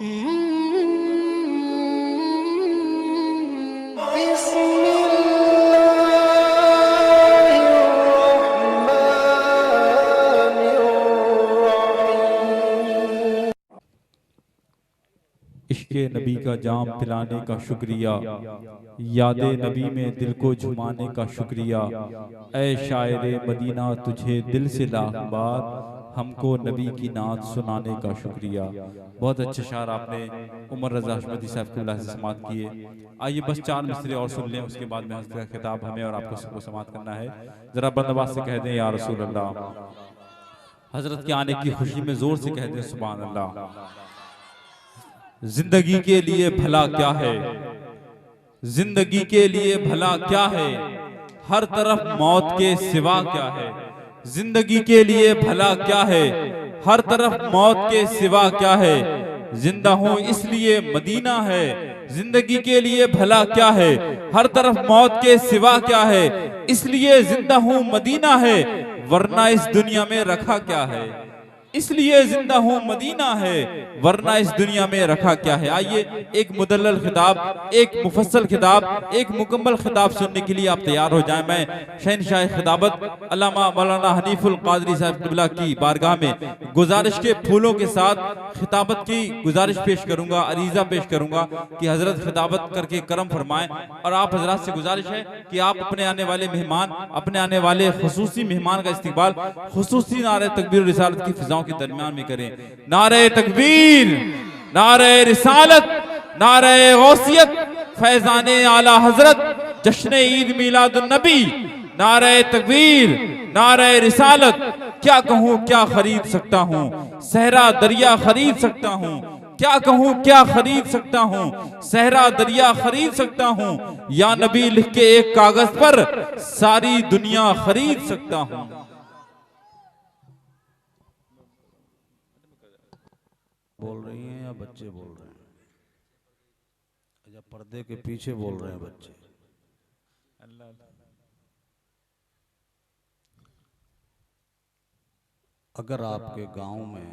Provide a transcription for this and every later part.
इश्क़े नबी का जाम पिलाने का शुक्रिया, यादे नबी में दिल को झुमाने का शुक्रिया। ऐ शायरे मदीना तुझे दिल से लाख बार, हमको नबी की नात सुनाने का शुक्रिया। बहुत अच्छे शार आपने उमर रज़ा हशमती साहब से समात किए। आइए बस 4 मिसरे और सुन लें, उसके बाद में हज़रत का खिताब हमें और आपको सबको समात करना है। ज़रा बंदोबस्त से कह दें या रसूल अल्लाह। हज़रत के आने की खुशी में ज़ोर से कह दें सुभान अल्लाह। जिंदगी के लिए भला क्या है, जिंदगी के लिए भला क्या है, हर तरफ मौत के सिवा क्या है। जिंदगी के लिए भला क्या है, हर तरफ मौत के सिवा क्या है। जिंदा हूं इसलिए मदीना है, जिंदगी के लिए भला क्या है, हर तरफ मौत के सिवा क्या है। इसलिए जिंदा हूं मदीना है, वरना इस दुनिया में रखा क्या है। इसलिए जिंदा हूं मदीना है, वरना इस दुनिया में रखा क्या है। आइए एक मुदल्लल खिताब, एक मुफस्सल खिताब, एक मुकम्मल खिताब सुनने के लिए आप तैयार हो जाएं। मैं शहनशाह खिताबत अल्लामा मौलाना हनीफुल कादरी साहब क़िबला की बारगाह में गुजारिश के फूलों के साथ खिताबत की गुजारिश पेश करूंगा, अरीजा पेश करूंगा कि हजरत खिताबत करके करम फरमाएं। और आप हजरात से गुजारिश है कि आप अपने आने वाले मेहमान, अपने आने वाले खुसूसी मेहमान का इस्तकबाल खुसूसी नारे तकबीर रिसालत की फिजाओं के दरमियान में करें। नारे तकबीर, नारे रिसालत, नारे गौसियत, फैजाने आला हजरत, जश्न ईद मिलादुन नबी। नारे तकबीर, नारे रिसालत, क्या कहूं क्या खरीद सकता हूं, सहरा दरिया खरीद सकता हूं। क्या कहूं क्या खरीद सकता हूं, सहरा दरिया खरीद सकता हूं। या नबी लिख के एक कागज पर सारी दुनिया खरीद सकता हूं। बोल रही हैं या बच्चे बोल रहे हैं? या पर्दे के पीछे बोल रहे हैं बच्चे? अगर आपके गांव में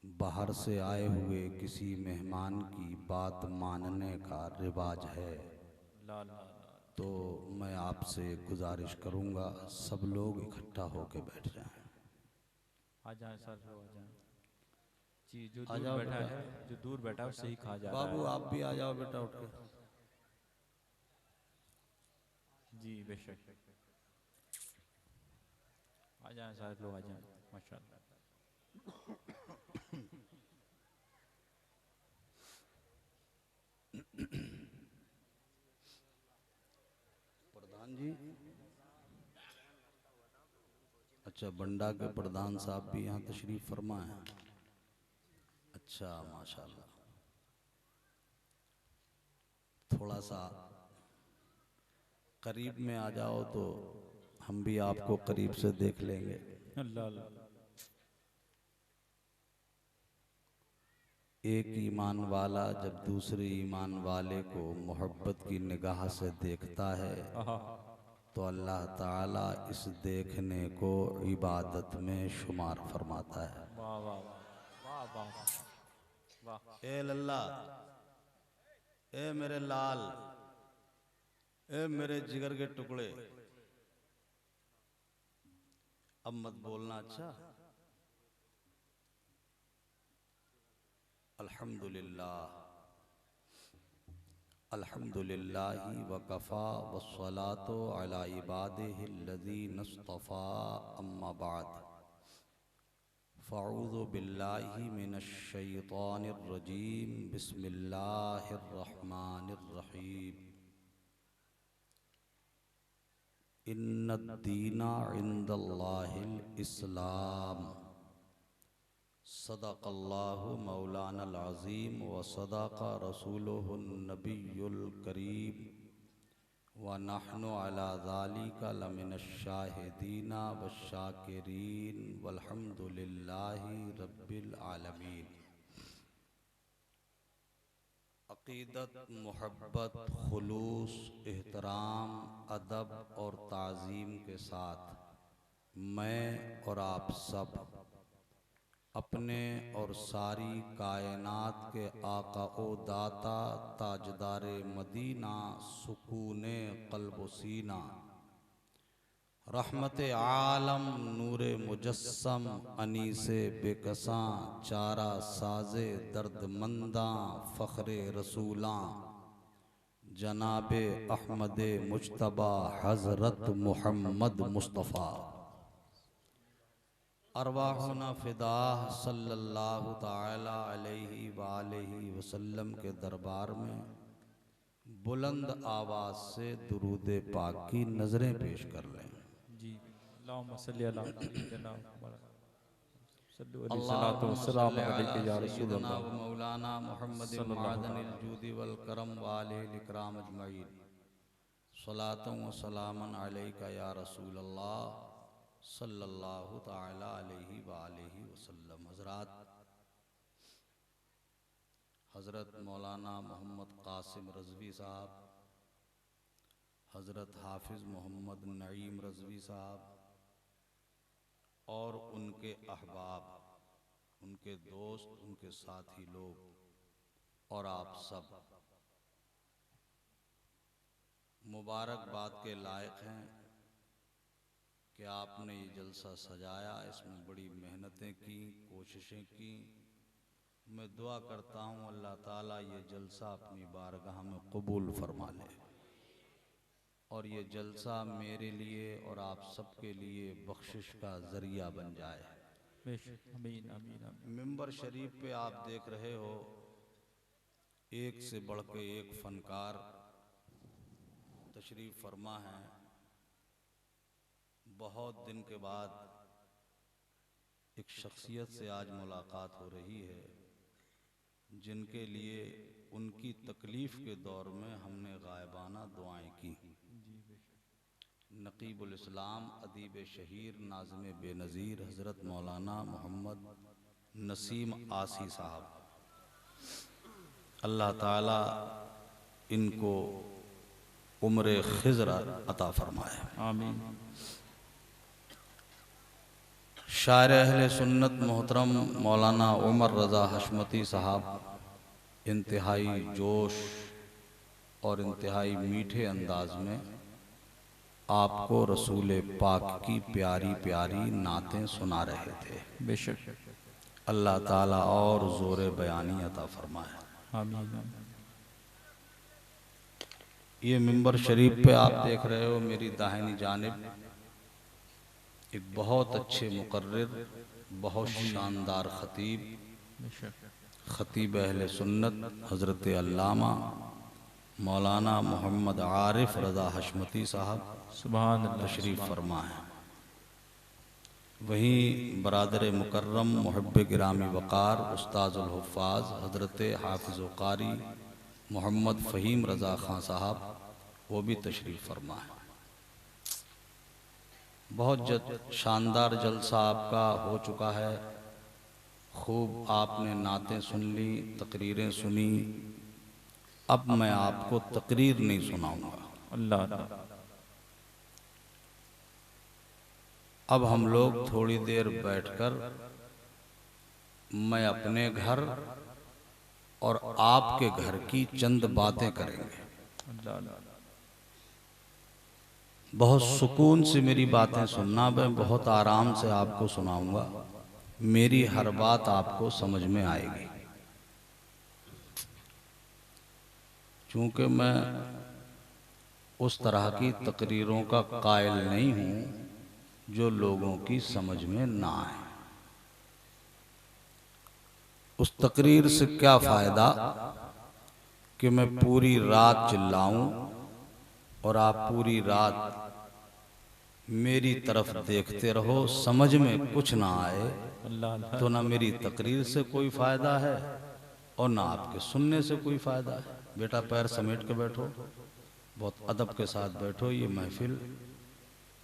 बाहर से आए हुए किसी मेहमान की बात मानने का रिवाज है तो मैं आपसे गुजारिश करूंगा सब लोग इकट्ठा होकर बैठ जाएं। आ जाए सर, आ जाए जी। जो दूर बैठा है, जो दूर बैठा है उससे ही कहा जा रहा है। बाबू आप भी आ जाओ बेटा उठ के। जी बेशक आ जाए, सारे लोग आ जाए माशाअल्लाह। प्रधान जी, अच्छा बंडा के प्रधान साहब भी यहाँ तशरीफ फरमा है। अच्छा माशाल्लाह। थोड़ा सा करीब में आ जाओ तो हम भी आपको करीब से देख लेंगे। अल्लाह एक ईमान वाला जब दूसरे ईमान वाले को मोहब्बत की निगाह से देखता है तो अल्लाह ताला इस देखने को इबादत में शुमार फरमाता है। वाह वाह वाह वाह वाह। ए लल्ला, ए मेरे लाल, ए मेरे जिगर के टुकड़े, अब मत बोलना अच्छा। अल्हम्दुलिल्लाह अल्हम्दुलिल्लाहि वकफ़ा वस्सलातु अला इबादिहिल्लज़ीना इस्तफ़ा अम्मा बाद फ़अऊज़ु बिल्लाहि मिनश शैतानिर रजीम बिस्मिल्लाहिर रहमानिर रहीम। इन्नद्दीना इंदल्लाहिल इस्लाम। सदक़ल्लाहु मौलानल अज़ीम व सदक़ रसूलुहुन नबियुल करीम व नहनु अला ज़ालिका लमिनश शाहिदीना वश्शाकिरीन वल्हम्दुलिल्लाहि रब्बिल आलमीन। अक़ीदत, मोहब्बत, खुलूस, एहतराम, अदब और ताज़ीम के साथ मैं और आप सब अपने और सारी कायनात के आका ओ दाता ताजदारे मदीना सुकूने कल्ब सीना रहमत आलम नूरे मुजस्सम अनीसे बेकसां चारा साजे दर्द मंदा फ़ख्रे रसूलां जनाबे अहमद मुज्तबा हज़रत मुहम्मद मुस्तफ़ा अरवाहुना फिदा सल्लल्लाहु ताला अलैहि वालैहि वसल्लम के दरबार में बुलंद आवाज़ से दुरूद पाक की नज़रें पेश कर लें। जी अल्लाहुम्मा सल्ली अला सय्यिदना सल्लल्लाहु व मौलाना मुहम्मद मादनिल जूदी वल करम वालिल इकराम अजमईन सलातु व सलामन अलैका या रसूल अल्लाह सल्लल्लाहु ताला अलैहि वालैहि वसल्लम। हज़रात, हज़रत मौलाना मोहम्मद कासिम रज़वी साहब, हज़रत हाफिज़ मोहम्मद नईम रज़वी साहब और उनके अहबाब, उनके दोस्त, उनके साथी लोग और आप सब मुबारकबाद के लायक हैं कि आपने ये जलसा सजाया, इसमें बड़ी मेहनतें की, कोशिशें की। मैं दुआ करता हूँ अल्लाह ताला ये जलसा अपनी बारगाह में कबूल फरमा ले और ये जलसा मेरे लिए और आप सबके लिए बख्शिश का ज़रिया बन जाए। आमीन आमीन आमीन। मिंबर शरीफ पे आप देख रहे हो एक से बढ़ के एक फनकार तशरीफ़ फरमा है। बहुत दिन के बाद एक शख्सियत से आज मुलाकात हो रही है जिनके लिए उनकी तकलीफ़ के दौर में हमने गायबाना दुआएं की। नकीबुल इस्लाम अदीब शहीर नाज़िम बेनज़ीर हज़रत मौलाना मोहम्मद नसीम आसी साहब, अल्लाह ताला इनको उम्र खिज़र अता फरमाए। आमीन। शायर अहले सुन्नत मोहतरम मौलाना उमर रज़ा हशमती साहब इंतहाई जोश और इंतहाई मीठे अंदाज में आपको रसूल पाक की प्यारी प्यारी नातें सुना रहे थे। बेशक अल्लाह ताला और ज़ोर बयानी अता फरमाए। आमीन। ये मिंबर शरीफ पे आप देख रहे हो, मेरी दाहिनी जानिब एक बहुत अच्छे मुकर्रिर, बहुत शानदार खतीब, खतीब अहले सुन्नत हज़रत अल्लामा मौलाना मोहम्मद आरिफ रज़ा हशमती साहब सुभान अल्लाह तशरीफ़ फरमा है। वहीं बरादर मुकर्रम मुहब्ब गिरामी वक़ार उस्ताज़ुल हुफ़्फ़ाज़ हज़रत हाफ़िज़ कारी मोहम्मद फ़हीम रज़ा ख़ान साहब वो भी तशरीफ़ फरमा है। बहुत शानदार जलसा आपका हो चुका है। खूब आपने नातें सुन ली, तकरीरें सुनी। अब मैं आपको तकरीर नहीं सुनाऊंगा। अल्लाह। अब हम लोग थोड़ी देर बैठकर मैं अपने घर और आपके घर की चंद बातें करेंगे। बहुत सुकून से मेरी बातें सुनना, मैं बहुत आराम से आपको सुनाऊंगा। मेरी हर बात आपको समझ में आएगी, चूँकि मैं उस तरह की तकरीरों का कायल नहीं हूँ जो लोगों की समझ में ना आए। उस तकरीर से क्या फ़ायदा कि मैं पूरी रात चिल्लाऊं और आप पूरी रात मेरी तरफ देखते रहो, समझ में कुछ ना आए, तो ना मेरी तकरीर से कोई फ़ायदा है और ना आपके सुनने से कोई फ़ायदा है। बेटा पैर समेट के बैठो, बहुत अदब के साथ बैठो। ये महफिल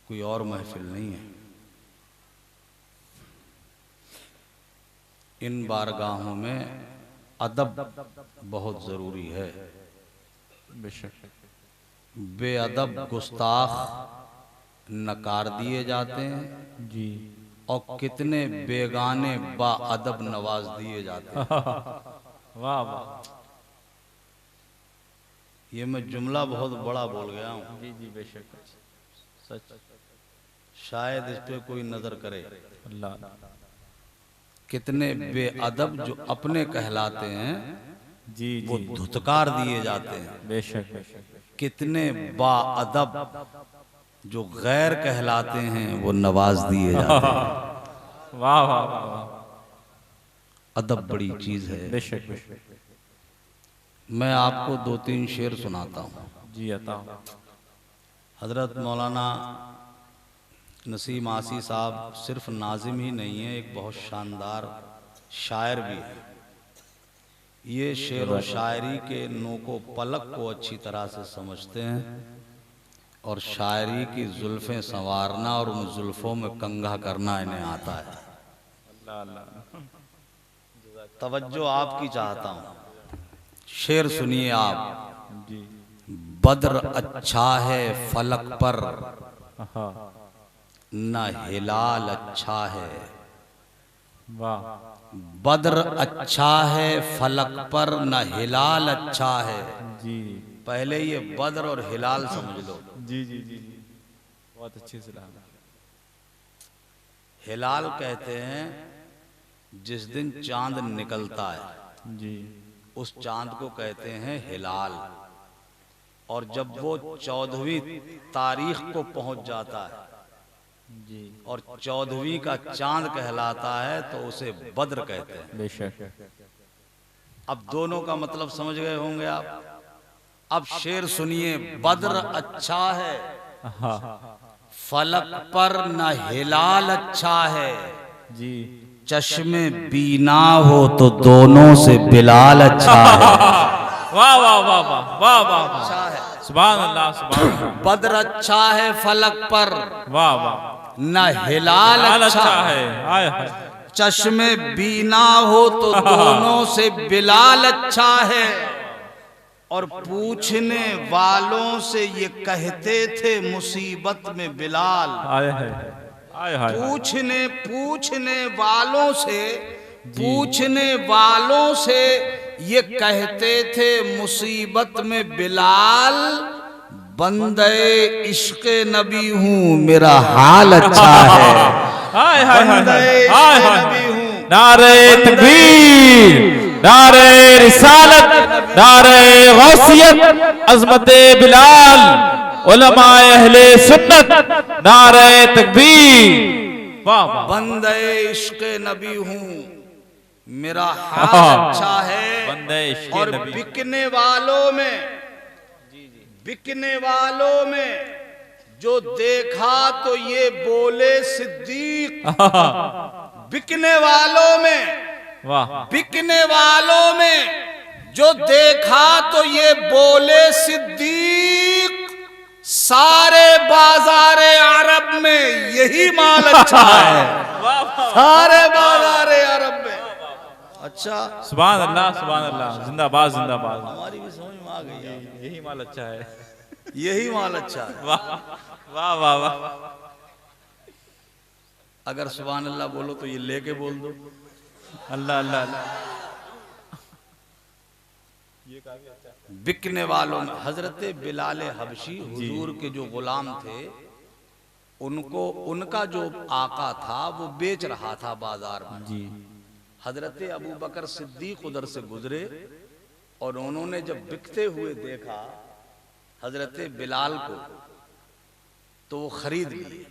कोई और महफिल नहीं है। इन बारगाहों में अदब बहुत ज़रूरी है। बेअदब गुस्ताख नकार दिए जाते हैं जी। और कितने बेगाने बाअदब नवाज दिए जाते हैं। वाह वाह। ये मैं जुमला बहुत बड़ा बोल गया हूँ, जी जी बेशक, सच। शायद इस पे कोई नजर करे। अल्लाह। कितने बेअदब जो अपने कहलाते हैं जी वो जी धुतकार दिए जाते हैं। बेशक बेशक। कितने बाअदब जो गैर कहलाते हैं वो नवाज दिए जाते हैं। वाह वाह वाह वाह। अदब बड़ी चीज है। बेशक बेशक। मैं आपको 2-3 शेर सुनाता हूँ। जी अता। हजरत मौलाना नसीम आसी साहब सिर्फ नाजिम ही नहीं है, एक बहुत शानदार शायर भी है। ये शेर और शायरी के नोको पलक को अच्छी तरह से समझते हैं और शायरी की जुल्फें संवारना और उन जुल्फों में कंघा करना इन्हें आता है। अल्लाह अल्लाह। तवज्जो आपकी चाहता हूँ, शेर सुनिए आप। जी। बद्र अच्छा है फलक पर हाँ। न हिलाल अच्छा है। वाह। बद्र अच्छा है फलक पर न हिलाल अच्छा है। जी पहले ये बद्र और हिलाल समझ लो। जी जी जी जी, बहुत अच्छी सलाह। हिलाल कहते हैं जिस दिन चांद निकलता है, जी उस चांद को कहते हैं हिलाल। और जब वो 14वीं तारीख को पहुंच जाता है जी और 14वीं का चांद कहलाता है तो उसे बद्र कहते हैं। बेशक। अब दोनों का मतलब समझ गए होंगे आप। अब शेर सुनिए। बद्र अच्छा है हाँ फलक पर न हिलाल अच्छा है। जी। चश्मे बीना हो तो दोनों से बिलाल अच्छा है। वाह वाह वाह वाह वाह वाह। अच्छा है। सुभान अल्लाह सुभान अल्लाह। बद्र अच्छा है फलक पर वाह वाह। न हिलाल अच्छा है। हाय हाय। चश्मे बीना हो तो दोनों से बिलाल अच्छा है। और पूछने वालों से ये कहते थे मुसीबत में बिलाल। हाय हाय हाय हाय। पूछने वालों से ये कहते थे मुसीबत में बिलाल। बंदे इश्क नबी हूँ मेरा हाल अच्छा है। हाय हाय बंदे हाय इश्क हाय। नबी हूँ। नारे तकबीर, नारे रिसालत, नारे गौसियत, अज़मते बिलाल, उलमाए अहले सुन्नत, नारे तकबीर। वाह वाह। बंदे इश्क नबी हूँ मेरा हाल अच्छा है। बंदे इश्क़ और नबी। बिकने वालों में जो देखा तो ये बोले सिद्दीक। बिकने वालों में जो देखा तो ये बोले सिद्दीक। सारे बाजारे अरब में यही माल अच्छा है। सारे बाजारे अरब में अच्छा। सुभान अल्लाह सुभान अल्लाह। जिंदाबाद जिंदाबाद। हमारी भी समझ में आ गई है। यही माल अच्छा है। यही माल अच्छा है। वाह वाह वाह वाह। अगर सुभान अल्लाह बोलो तो ये लेके बोल दो। अल्लाह अल्लाह अल्लाह। बिकने वालों में हजरत बिलाल हबशी हुजूर के जो गुलाम थे, उनको उनका जो आका था वो बेच रहा था बाजार में। जी हजरत अबू बकर सिद्दीक उधर से गुजरे और उन्होंने जब बिकते हुए देखा हजरत बिलाल को तो वो खरीद लिए।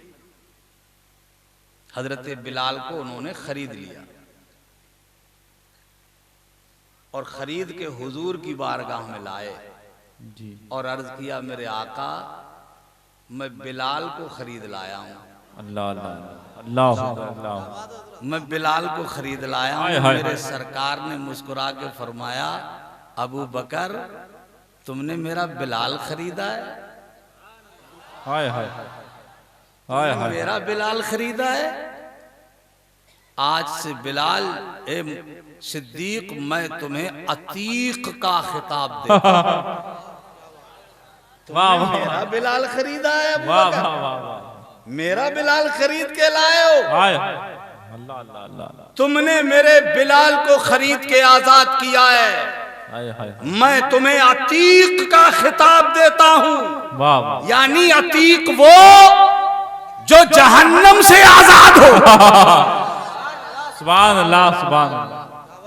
हजरत बिलाल को उन्होंने खरीद लिया और खरीद के हुजूर की बारगाह में लाए जी। और अर्ज किया मेरे आका मैं बिलाल को खरीद लाया हूँ। अल्लाह अल्लाह अल्लाह अल्लाह। मैं बिलाल को खरीद लाया हूँ। हाय, हाय, मेरे हाय। सरकार ने मुस्कुरा के फरमाया अबू बकर तुमने मेरा बिलाल खरीदा है। हाय हाय हाय हाय। मेरा बिलाल खरीदा है। आज से बिलाल ए सिद्दीक मैं तुम्हें अतीक का खिताब देता हूं। वाह वाह मेरा बिलाल खरीदा है अबू वाह बकर। वाह वाह वाह। मेरा बिलाल खरीद के लाए हो? हाय अल्लाह अल्लाह अल्लाह। तुमने मेरे बिलाल को खरीद के आजाद किया है। हाय हाय। मैं तुम्हें अतीक का खिताब देता हूँ। वाह वाह। यानी अतीक वो जो जहन्नम से आजाद हो। सुभान अल्लाह सुभान अल्लाह।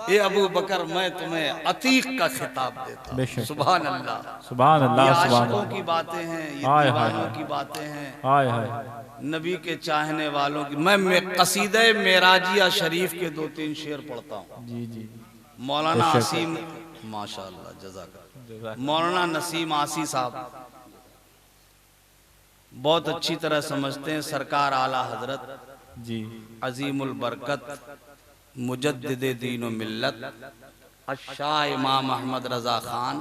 ये अबू बकर मैं तुम्हें अतीक का खिताब देता हूँ। सुभान अल्लाह सुभान अल्लाह। ये सुभान आशिकों अल्लाह की बातें हैं, ये हाय, दीवानों हाय, की बातें हैं, हाय हाय। नबी के चाहने वालों की। मैं कसीदे मेराजिया शरीफ के 2-3 शेर पढ़ता हूँ। जी जी। मौलाना आसीम, माशाअल्लाह जज़ाक, मौलाना नसीम आसी साहब बहुत अच्छी तरह समझते हैं। सरकार आला हजरत जी अजीमुल बरकत मुजद्दिदे दीन व मिल्लत शाह इमाम अहमद रजा खान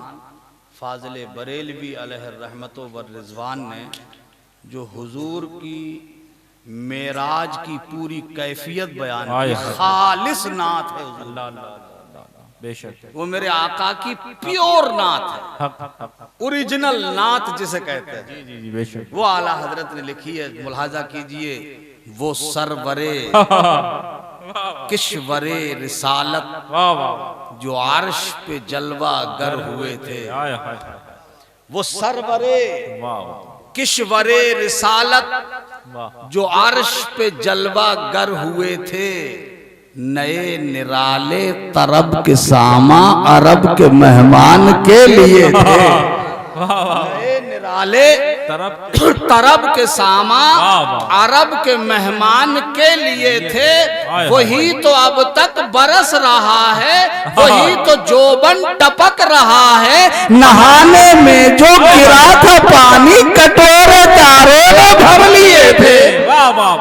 फाजिल बरेलवी अलैहि रहमतो व रिजवान ने जो हुजूर की मेराज की पूरी कैफियत बयान की, खालिस नात है हुजूर, बेशक वो मेरे आका की प्योर नात है, हक हक। ओरिजिनल नात जिसे कहते हैं। जी जी जी बेशक। वो आला हजरत ने लिखी है, मुलाहाजा कीजिए। वो सरवरे किश्वरे रिसालत वाह वाह। जो अर्श पे जलवा गर हुए थे। हाय हाय। वो सरवरे वाह किश्वरे रिसालत वाह। जो अर्श पे जलवा गर हुए थे। नए निराले तरब के सामा अरब के मेहमान के लिए थे। नए निराले तरब के सामा अरब के मेहमान के लिए थे। वही तो अब तक बरस रहा है, वही तो जोबन टपक रहा है। नहाने में जो गिरा था पानी कटोरे तारों ने भर लिए थे। वाह वाह।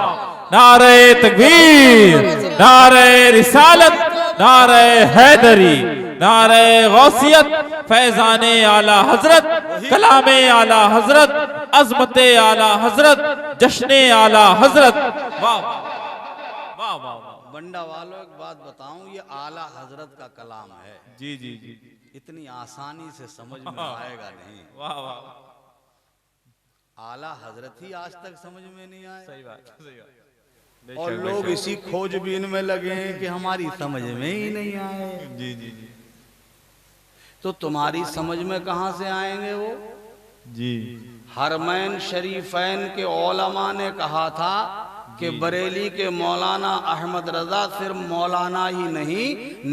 नारे तकबीर, नारे रिसालत, नारे हैदरी, नारे गौसियत, फैजाने आला हजरत, कलामे आला हजरत, अजमते आला हजरत, जश्ने आला हजरत। वाह वाह वाह। बंडा वालों एक बात बताऊं, ये आला हजरत का कलाम है। जी जी जी। इतनी आसानी से समझ में आएगा नहीं। वाह वाह। आला हजरत ही आज तक समझ में नहीं आए। सही बात सही बात। और लोग इसी खोजबीन में लगे हैं कि हमारी समझ में ही नहीं आए। जी जी जी। तो तुम्हारी समझ में कहां से आएंगे वो? जी। हरमैन शरीफैन के ओलमा ने कहा था कि बरेली के मौलाना अहमद रजा सिर्फ मौलाना ही नहीं,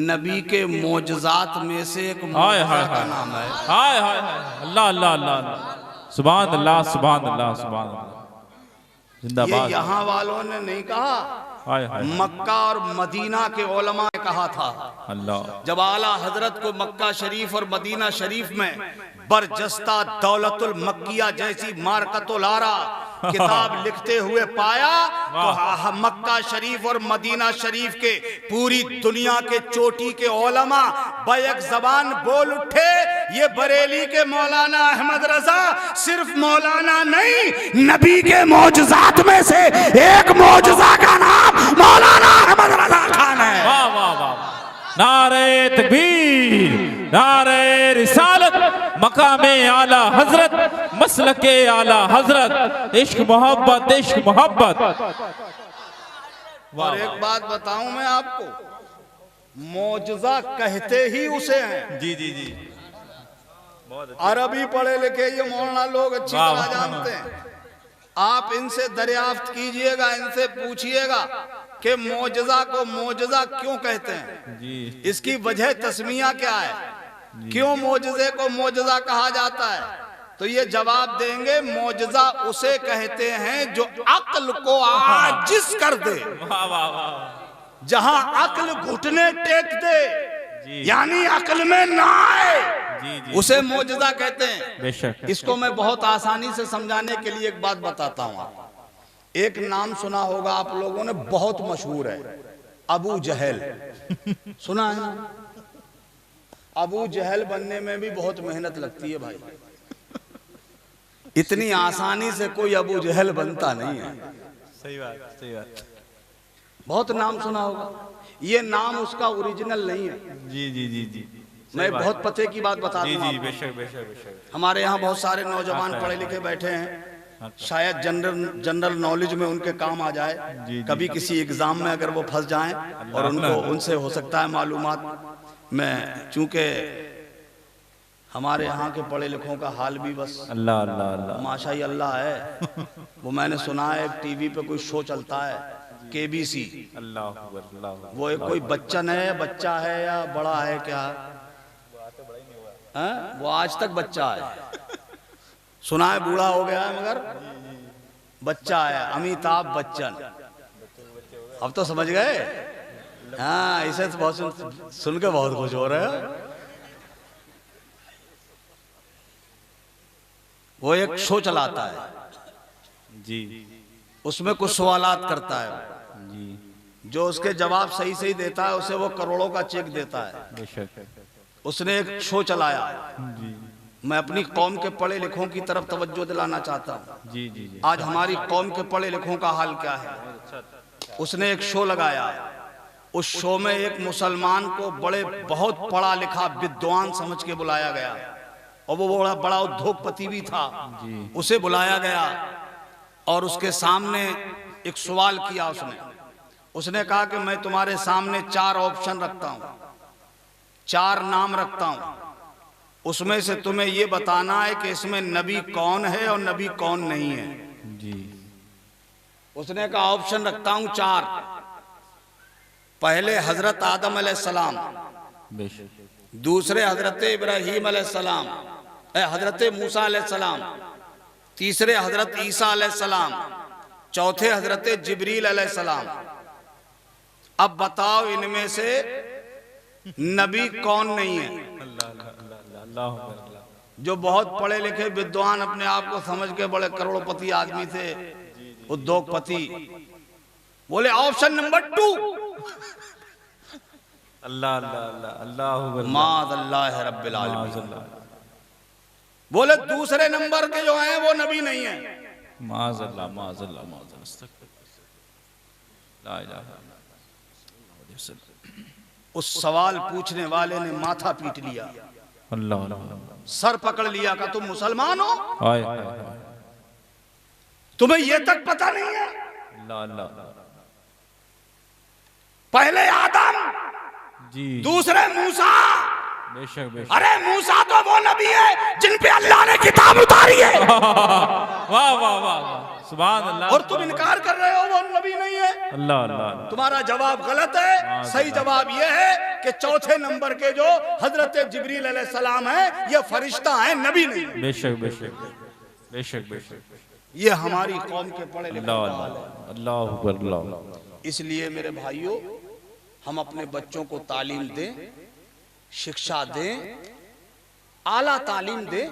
नबी के मोजजात में से एक मौजज़ा का नाम है। हाय हाय हाय। अल्लाह अल्लाह अल्लाह। सुभान अल्लाह सुभान अल्लाह सुभान अल्लाह। ये यहाँ वालों ने नहीं कहा, हाय हाय। मक्का और मदीना के ओलमा ने कहा था। अल्लाह। जब आला हजरत को मक्का शरीफ और मदीना शरीफ में बरजस्ता दौलतुल मक्किया जैसी मारकतुल आरा किताब लिखते हुए पाया, तो मक्का शरीफ और मदीना शरीफ के पूरी दुनिया के चोटी के ओलमा बैक जबान बोल उठे, ये बरेली के मौलाना अहमद रजा सिर्फ मौलाना नहीं, नबी के मौजज़ात में से एक मौजज़ा का नाम मौलाना अहमद रजा खान है। वाह वाह वाह। नारे तकबीर, नारे रिसालत, मकामे आला हजरत, मसलके आला हजरत, इश्क मोहब्बत इश्क मोहब्बत। और एक बात बताऊं मैं आपको, मौजज़ा कहते ही उसे हैं। जी जी जी। अरबी पढ़े लिखे ये मौलाना लोग अच्छी तरह जानते हैं। आप इनसे दरियाफ्त कीजिएगा, इनसे पूछिएगा कि मौजज़ा को मौजज़ा क्यों कहते हैं जी। इसकी वजह तस्मिया क्या है, क्यों मौजज़े को मौजज़ा कहा जाता है? तो ये जवाब देंगे, मौजज़ा उसे कहते हैं जो अक्ल को आजिज़ कर दे। वाह वाह वाह। जहां अक्ल घुटने टेक दे, यानी अक्ल में ना आए, जी जी। उसे मौजज़ा कहते हैं। बेशक। इसको मैं बहुत आसानी से समझाने के लिए एक बात बताता हूँ। एक नाम सुना होगा आप लोगों ने, बहुत मशहूर है, अबू जहल। सुना है ना? अबू जहल बनने में भी बहुत मेहनत लगती है भाई। इतनी आसानी से कोई अबू जहल बनता नहीं है। सही बात सही बात। बहुत नाम सुना होगा, ये नाम उसका ओरिजिनल नहीं है। जी जी जी जी। मैं बहुत पते की बात बता जी दूं जी। आपको। बेशक बेशक बेशक। हमारे यहाँ बहुत सारे नौजवान पढ़े लिखे बैठे हैं, शायद जनरल नॉलेज में उनके काम आ जाए। कभी किसी एग्जाम में अगर वो फंस जाएं और उनको उनसे हो सकता है मालूमात में, चूंकि हमारे यहाँ के पढ़े लिखों का हाल भी बस अल्लाह अल्लाह अल्लाह माशा अल्लाह है। वो मैंने सुना है एक टीवी पे कोई शो चलता है केबीसी, अल्लाह वो एक कोई बच्चन है, बच्चा है या बड़ा है क्या, वो आज तक बच्चा है। सुना है बूढ़ा हो गया है मगर बच्चा है, अमिताभ बच्चन। अब तो समझ गए। हाँ, इसे तो बहुत सुन के बहुत खुश हो रहे हो। वो एक शो चलाता है जी, उसमें कुछ सवालात करता है जी, जो उसके जवाब सही सही देता है उसे वो करोड़ों का चेक देता है। बेशक। उसने एक शो चलाया। जी मैं अपनी कौम के पढ़े लिखों की तरफ तवज्जो दिलाना चाहता हूँ। जी जी जी, आज हमारी कौम के पढ़े लिखों का हाल क्या है। उसने एक शो लगाया, उस शो में एक मुसलमान को बड़े बहुत पढ़ा लिखा विद्वान समझ के बुलाया गया और वो बड़ा उद्योगपति भी था। उसे बुलाया गया और उसके सामने एक सवाल किया। उसने कहा कि मैं तुम्हारे सामने 4 ऑप्शन रखता हूँ, 4 नाम रखता हूँ, उसमें से तुम्हें ये बताना है कि इसमें नबी कौन है और नबी कौन नहीं है। जी। उसने कहा ऑप्शन रखता हूं 4। पहले हजरत आदम अलैहिस्सलाम, दूसरे हजरत इब्राहीम अलैहिस्सलाम, हजरत मूसा अलैहिस्सलाम, तीसरे हजरत ईसा अलैहिस्सलाम, चौथे हजरत जिब्रील अलैहिस्सलाम। अब बताओ इनमें से नबी कौन नहीं है। जो बहुत पढ़े लिखे विद्वान अपने आप को समझ के बड़े करोड़पति आदमी थे, उद्योगपति, बोले ऑप्शन नंबर 2। अल्लाह अल्लाह अल्लाह माद अल्लाह रब्बिल आलमीन। बोले दूसरे नंबर के जो हैं वो नबी नहीं है। माज़अल्लाह माज़अल्लाह माज़अल्लाह। ला इलाहा इल्लल्लाह। उस सवाल पूछने वाले ने माथा पीट लिया, अल्लाह, सर पकड़ लिया का तुम मुसलमान हो, हाय तुम्हें ये तक पता नहीं है। अल्लाह अल्लाह। पहले आदम, जी, दूसरे मूसा। बेशक बेशक। अरे मूसा तो वो नबी है जिन पे अल्लाह ने किताब उतारी है। वाह वाह वाह, सुभान अल्लाह। और तुम इनकार कर रहे हो वो नबी नहीं है। अल्लाह अल्लाह। तुम्हारा जवाब गलत है। सही जवाब ये है कि चौथे नंबर के जो हजरत जिब्रील अलैहिस्सलाम है ये फरिश्ता है, नबी नहीं। बेशक बेशक बेशक बेशक। ये हमारी कौम के पढ़े लिखे अल्लाह का हाल है। अल्लाह अल्लाह। इसलिए मेरे भाइयों, हम अपने बच्चों को तालीम दें, शिक्षा दें, आला तालीम दें,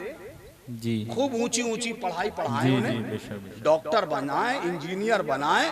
जी, खूब ऊंची ऊंची पढ़ाई पढ़ाएं, जी, उन्हें जी, बेशक, बेशक। डॉक्टर बनाएं, इंजीनियर बनाएं,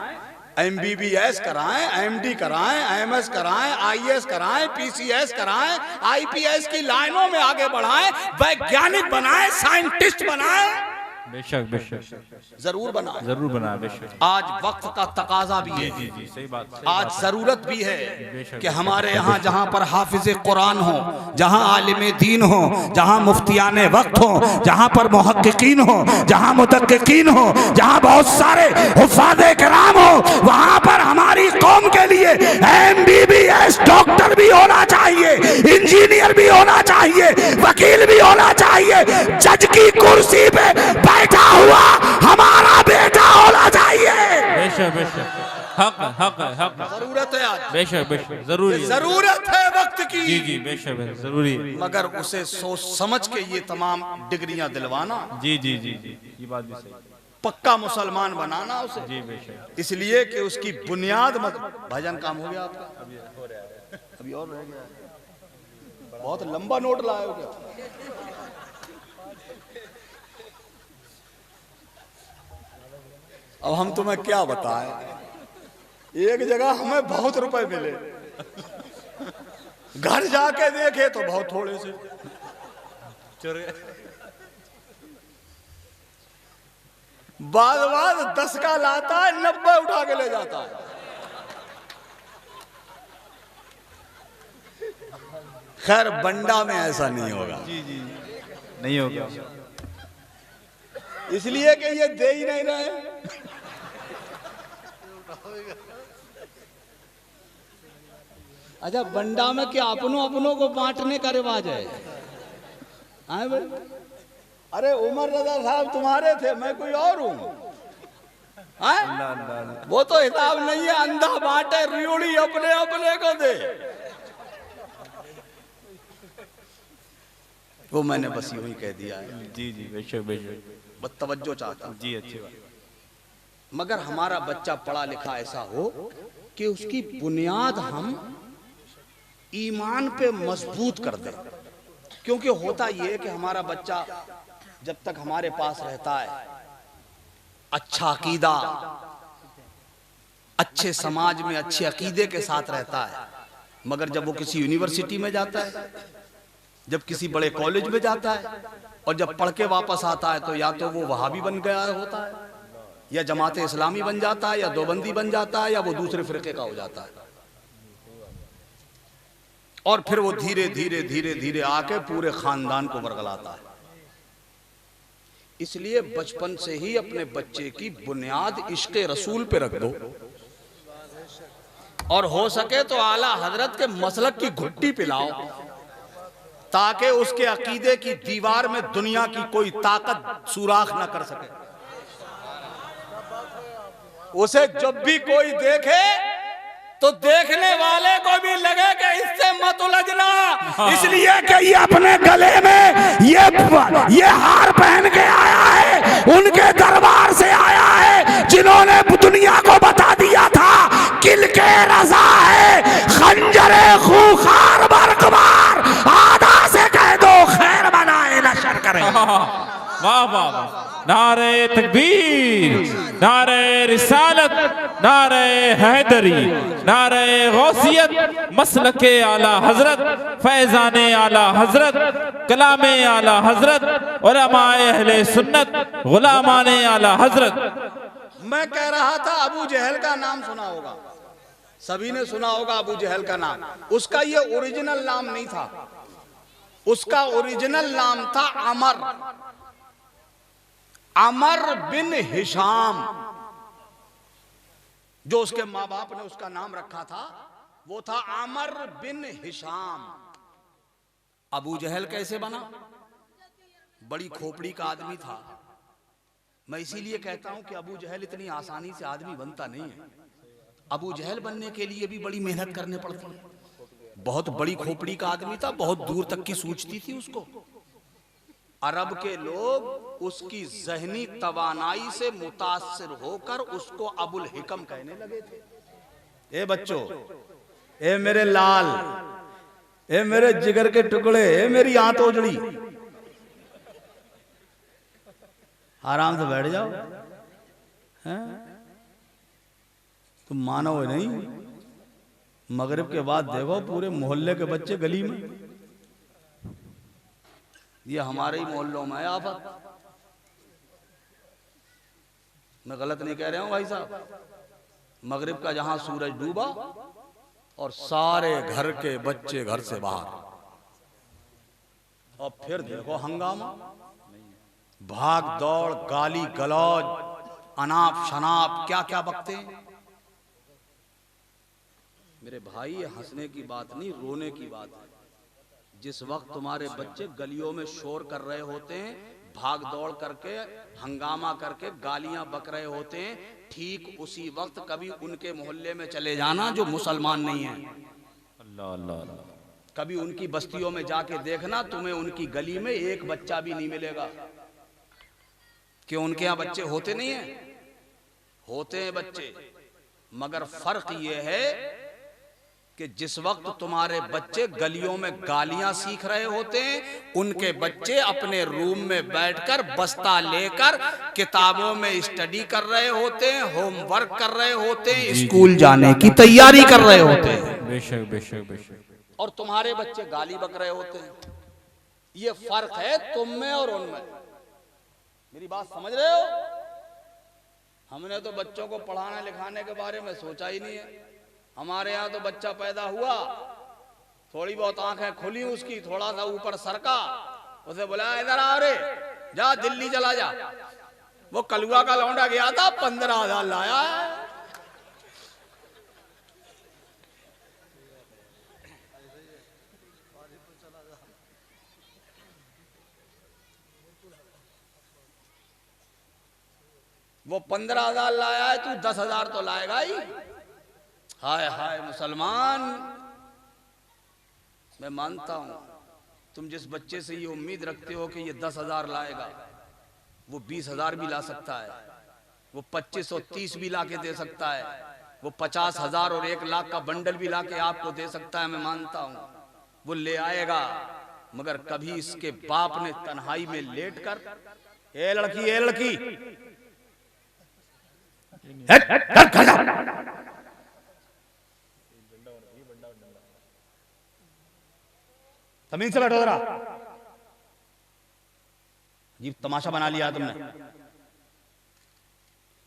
MBBS कराएं, MD कराएं, MS कराएं, IAS कराएं, PCS कराएं, IPS की लाइनों में आगे बढ़ाएं, वैज्ञानिक बनाएं, साइंटिस्ट बनाएं, बेशक बेशक जरूर बनाएं। जरूर बना बेशक। आज वक्त का तकाजा भी है। जी जी, सही बात। आज जरूरत भी है कि हमारे यहाँ जहाँ पर हाफिज कुरान हो, जहाँ आलिम दीन हो, जहाँ मुफ्तियान वक्त हो, जहाँ पर मुहक्किकीन हो, जहाँ मुदक्किकीन हो, जहाँ बहुत सारे हुफ़ाज़े किराम हो, वहाँ पर हमारी कौम के लिए MBBS डॉक्टर भी होना चाहिए, इंजीनियर भी होना चाहिए, वकील भी होना चाहिए, जज की कुर्सी पे बैठा हुआ हमारा बेटा होना चाहिए। बेशक बेशक, हक हक हक। जरूरत है आज, बेशक बेशक, जरूरी है। जरूरत है वक्त की। जी जी, बेशक बेशक, जरूरी है। मगर उसे सोच समझ के ये तमाम डिग्रियां दिलवाना, जी जी जी जी, ये बात भी सही। पक्का मुसलमान बनाना उसे, जी बेशक। इसलिए कि उसकी बुनियाद मत। भाईजान काम हो गया आपका? अभी और रह गया। बहुत लंबा नोट लाए हो क्या? अब हम तुम्हें क्या बताएं, एक जगह हमें बहुत रुपए मिले, घर जाके देखे तो बहुत थोड़े से। बाद 10 का लाता है, 90 उठा के ले जाता है। खैर बंडा में ऐसा नहीं होगा। जी जी, नहीं होगा। इसलिए कि ये दे ही नहीं रहे। अच्छा, बंडा में क्या अपनों को बांटने का रिवाज है? आए भाई, अरे उमर रजा साहब तुम्हारे थे, मैं कोई और हूं? वो तो हिसाब नहीं है, अंधा बांटे रियोड़ी अपने अपने को दे। वो मैंने बस यूं ही कह दिया है। जी जी, बेशक बेशक, बस तवज्जो चाहता हूं। जी अच्छी बात। मगर हमारा बच्चा पढ़ा लिखा ऐसा हो कि उसकी बुनियाद हम ईमान पे मजबूत कर दें। क्योंकि होता यह है कि हमारा बच्चा जब तक हमारे पास रहता है, अच्छा अकीदा, अच्छे समाज में अच्छे अकीदे के साथ रहता है, मगर जब वो किसी यूनिवर्सिटी में जाता है, जब किसी बड़े कॉलेज में जाता है और जब पढ़ के वापस आता है, तो या तो वो वहाबी बन गया होता है, या जमात इस्लामी बन जाता है, या देवबंदी बन जाता है, या वो दूसरे फिरके का हो जाता है। और फिर वो धीरे धीरे धीरे धीरे आके पूरे खानदान को बरगलाता है। इसलिए बचपन से ही अपने बच्चे की बुनियाद इश्क़ रसूल पे रख दो, और हो सके तो आला हजरत के मसलक की घुट्टी पिलाओ, ताकि उसके अकीदे की दीवार में दुनिया की कोई ताकत सुराख ना कर सके। उसे जब भी कोई देखे तो देखने वाले को भी लगे कि इससे मत उलझना, इसलिए कि ये अपने गले में ये हार पहन के आया है, उनके दरबार से आया है, जिन्होंने दुनिया को बता दिया था किल के रजा है, खंजरे खूंखार बरकबार, आधा से कह दो खैर बनाए नशर करे। वाह वाह वाह, नारे तकबीर, नारे रिसालत, नारे हैदरी, नारे गौसियत, मसलके आला हजरत, फैजाने आला हजरत, कलामे आला हजरत, उलमाए अहले सुन्नत, गुलामाने आला हजरत। मैं कह रहा था अबू जहल का नाम सुना होगा, सभी ने सुना होगा अबू जहल का नाम। उसका ये ओरिजिनल नाम नहीं था, उसका ओरिजिनल नाम था अमर बिन हिशाम। जो उसके माँ बाप ने उसका नाम रखा था वो था अमर बिन हिशाम। अबू जहल कैसे बना? बड़ी खोपड़ी का आदमी था। मैं इसीलिए कहता हूं कि अबू जहल इतनी आसानी से आदमी बनता नहीं है। अबू जहल बनने के लिए भी बड़ी मेहनत करने पड़ती है। बहुत बड़ी खोपड़ी का आदमी था, बहुत दूर तक की सूझती थी उसको। अरब के लोग उसकी ज़हनी तवानाई से मुतासिर होकर उसको अबुल हिकम कहने लगे थे। ए बच्चों, ए मेरे लाल, ए मेरे जिगर के टुकड़े, ए मेरी आंत उजड़ी, आराम से बैठ जाओ। हैं? तुम मानो नहीं, मगरिब के बाद देखो पूरे मोहल्ले के बच्चे गली में, ये हमारे ही मोहल्लों में है आफत। मैं गलत नहीं कह रहा हूं भाई साहब। मगरिब का जहां सूरज डूबा और सारे घर के बच्चे घर से बाहर, और फिर देखो हंगामा, भाग दौड़, गाली गलौज, अनाप शनाप, क्या क्या बकते हैं। मेरे भाई ये हंसने की बात नहीं, रोने की बात है। जिस वक्त तुम्हारे बच्चे गलियों में शोर कर रहे होते हैं, भाग दौड़ करके, हंगामा करके, गालियां बक रहे होते हैं, ठीक उसी वक्त कभी उनके मोहल्ले में चले जाना जो मुसलमान नहीं है। अल्लाह अल्लाह अल्लाह। कभी उनकी बस्तियों में जाके देखना, तुम्हें उनकी गली में एक बच्चा भी नहीं मिलेगा। क्यों? उनके यहाँ बच्चे होते नहीं है? होते हैं बच्चे, मगर फर्क ये है कि जिस वक्त तुम्हारे बच्चे गलियों में गालियां सीख रहे होते हैं, उनके बच्चे अपने रूम में बैठकर बस्ता लेकर किताबों में स्टडी कर रहे होते हैं, होमवर्क कर रहे होते हैं, स्कूल जाने की तैयारी कर रहे होते हैं। बेशक बेशक बेशक। और तुम्हारे बच्चे गाली बक रहे होते हैं। ये फर्क है तुम में और उनमें। मेरी बात समझ रहे हो? हमने तो बच्चों को पढ़ाने लिखाने के बारे में सोचा ही नहीं है। हमारे यहाँ तो बच्चा पैदा हुआ, थोड़ी बहुत आंखें खुली उसकी, थोड़ा सा ऊपर सरका, उसे बोला इधर आ रे, जा दिल्ली चला जा, वो कलुआ का लौंडा गया था 15,000 लाया है। वो 15,000 लाया है, तू 10,000 तो लाएगा ही। हाय हाय मुसलमान, मैं मानता हूं तुम जिस बच्चे से ये उम्मीद रखते हो कि ये 10,000 लाएगा, वो 20,000 भी ला सकता है, वो 25 और 30 भी ला के दे सकता है, वो 50,000 और 1 लाख का बंडल भी ला के आपको दे सकता है। मैं मानता हूं वो ले आएगा, मगर कभी इसके बाप ने तन्हाई में लेट कर, ए लड़की, ए लड़की, जमीन से बैठो जरा, ये तमाशा बना लिया तुमने।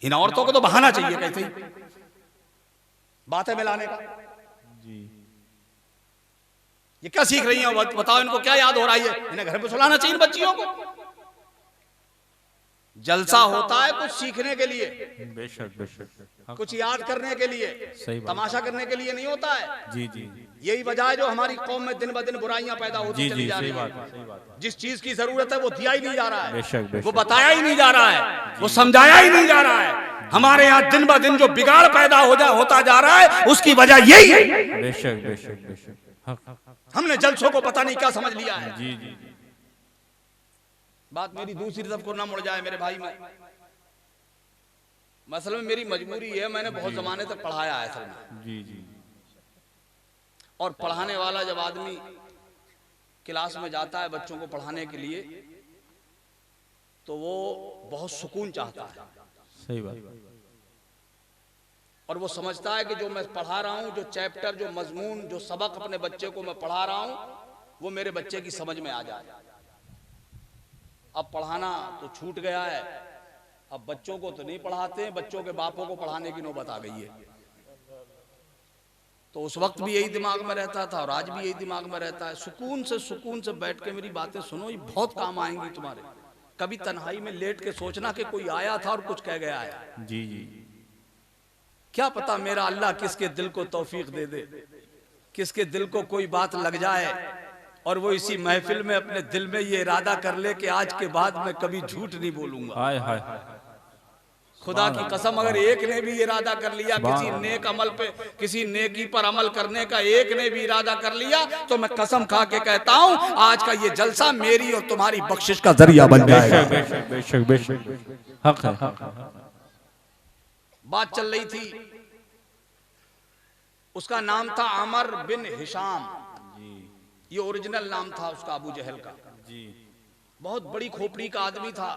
इन औरतों को तो बहाना चाहिए कैसे ही बातें मिलाने का। जी ये क्या सीख रही हैं बताओ, इनको क्या याद हो रहा है? इन्हें घर पे सुलाना चाहिए बच्चियों को। जलसा होता है कुछ सीखने के लिए, बेशक बेशक, कुछ याद करने के लिए, सही बात। तमाशा करने के लिए नहीं होता है। जी जी यही वजह है जो हमारी कौम में दिन ब दिन बुराइयां पैदा होती जी चली जी, जा सही रही बात हैं। है, सही बात है। जिस चीज की जरूरत है वो दिया ही नहीं जा रहा है, बेशक बेशक, वो बताया ही नहीं जा रहा है, वो समझाया ही नहीं जा रहा है। हमारे यहाँ दिन ब दिन जो बिगाड़ पैदा होता जा रहा है, उसकी वजह यही है। बेशक बेशक बेशक, हमने जलसों को पता नहीं क्या समझ लिया है। जी जी, बात मेरी दूसरी तरफ को ना मुड़ जाए मेरे भाई। में मसल में मेरी मजबूरी है, मैंने बहुत जमाने तक पढ़ाया है असल में। जी जी, और पढ़ाने वाला जब आदमी क्लास में जाता है बच्चों को पढ़ाने के लिए, तो वो बहुत सुकून चाहता है, सही बात। और वो समझता है कि जो मैं पढ़ा रहा हूं, जो चैप्टर, जो मजमून, जो सबक अपने बच्चे को मैं पढ़ा रहा हूं, वो मेरे बच्चे की समझ में आ जाए। अब पढ़ाना तो छूट गया है, अब बच्चों को तो नहीं पढ़ाते हैं, बच्चों के बापों को पढ़ाने की नौबत आ गई है। तो उस वक्त भी यही दिमाग में रहता था और आज भी यही दिमाग में रहता है। सुकून से बैठ के मेरी बातें सुनो, ये बहुत काम आएंगी तुम्हारे। कभी तन्हाई में लेट के सोचना कि कोई आया था और कुछ कह गया है। जी जी, क्या पता मेरा अल्लाह किसके दिल को तौफीक दे दे, किसके दिल को कोई बात लग जाए और वो इसी महफिल में अपने दिल में ये इरादा कर ले कि आज के बाद मैं कभी झूठ नहीं बोलूंगा। हाय हाय, खुदा की कसम, अगर एक ने भी इरादा कर लिया किसी नेक अमल पे, किसी नेकी पर अमल करने का, एक ने भी इरादा कर लिया, तो मैं कसम खा के कहता हूं आज का ये जलसा मेरी और तुम्हारी बख्शिश का जरिया बन जाएगा। बेशक बेशक बेशक, हक है, हक है। बात चल रही थी, उसका नाम था अमर बिन हिशाम। ये ओरिजिनल नाम था उसका, अबू जहल का। जी, बहुत बड़ी खोपड़ी का आदमी था।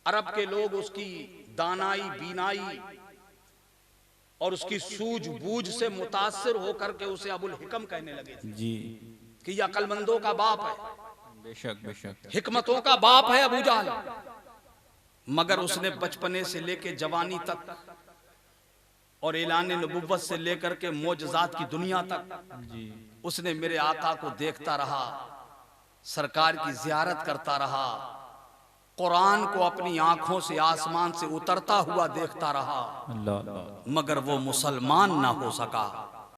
अरब के लोग उसकी दानाई, बीनाई और उसकी सूझबूझ से मुतासिर होकर के उसे अबुल हिकम कहने लगे थे जी, कि यह अक्लमंदों का बाप है, बेशक बेशक, हिकमतों का बाप है अबू जहल। मगर उसने बचपने से लेकर जवानी तक और ऐलान नबुव्वत से लेकर के मोजज़ात की दुनिया तक जी, उसने मेरे आका को देखता रहा, सरकार की जियारत करता रहा, कुरान को अपनी आंखों से आसमान से उतरता हुआ देखता रहा, अल्लाह अल्लाह, मगर वो मुसलमान ना हो सका।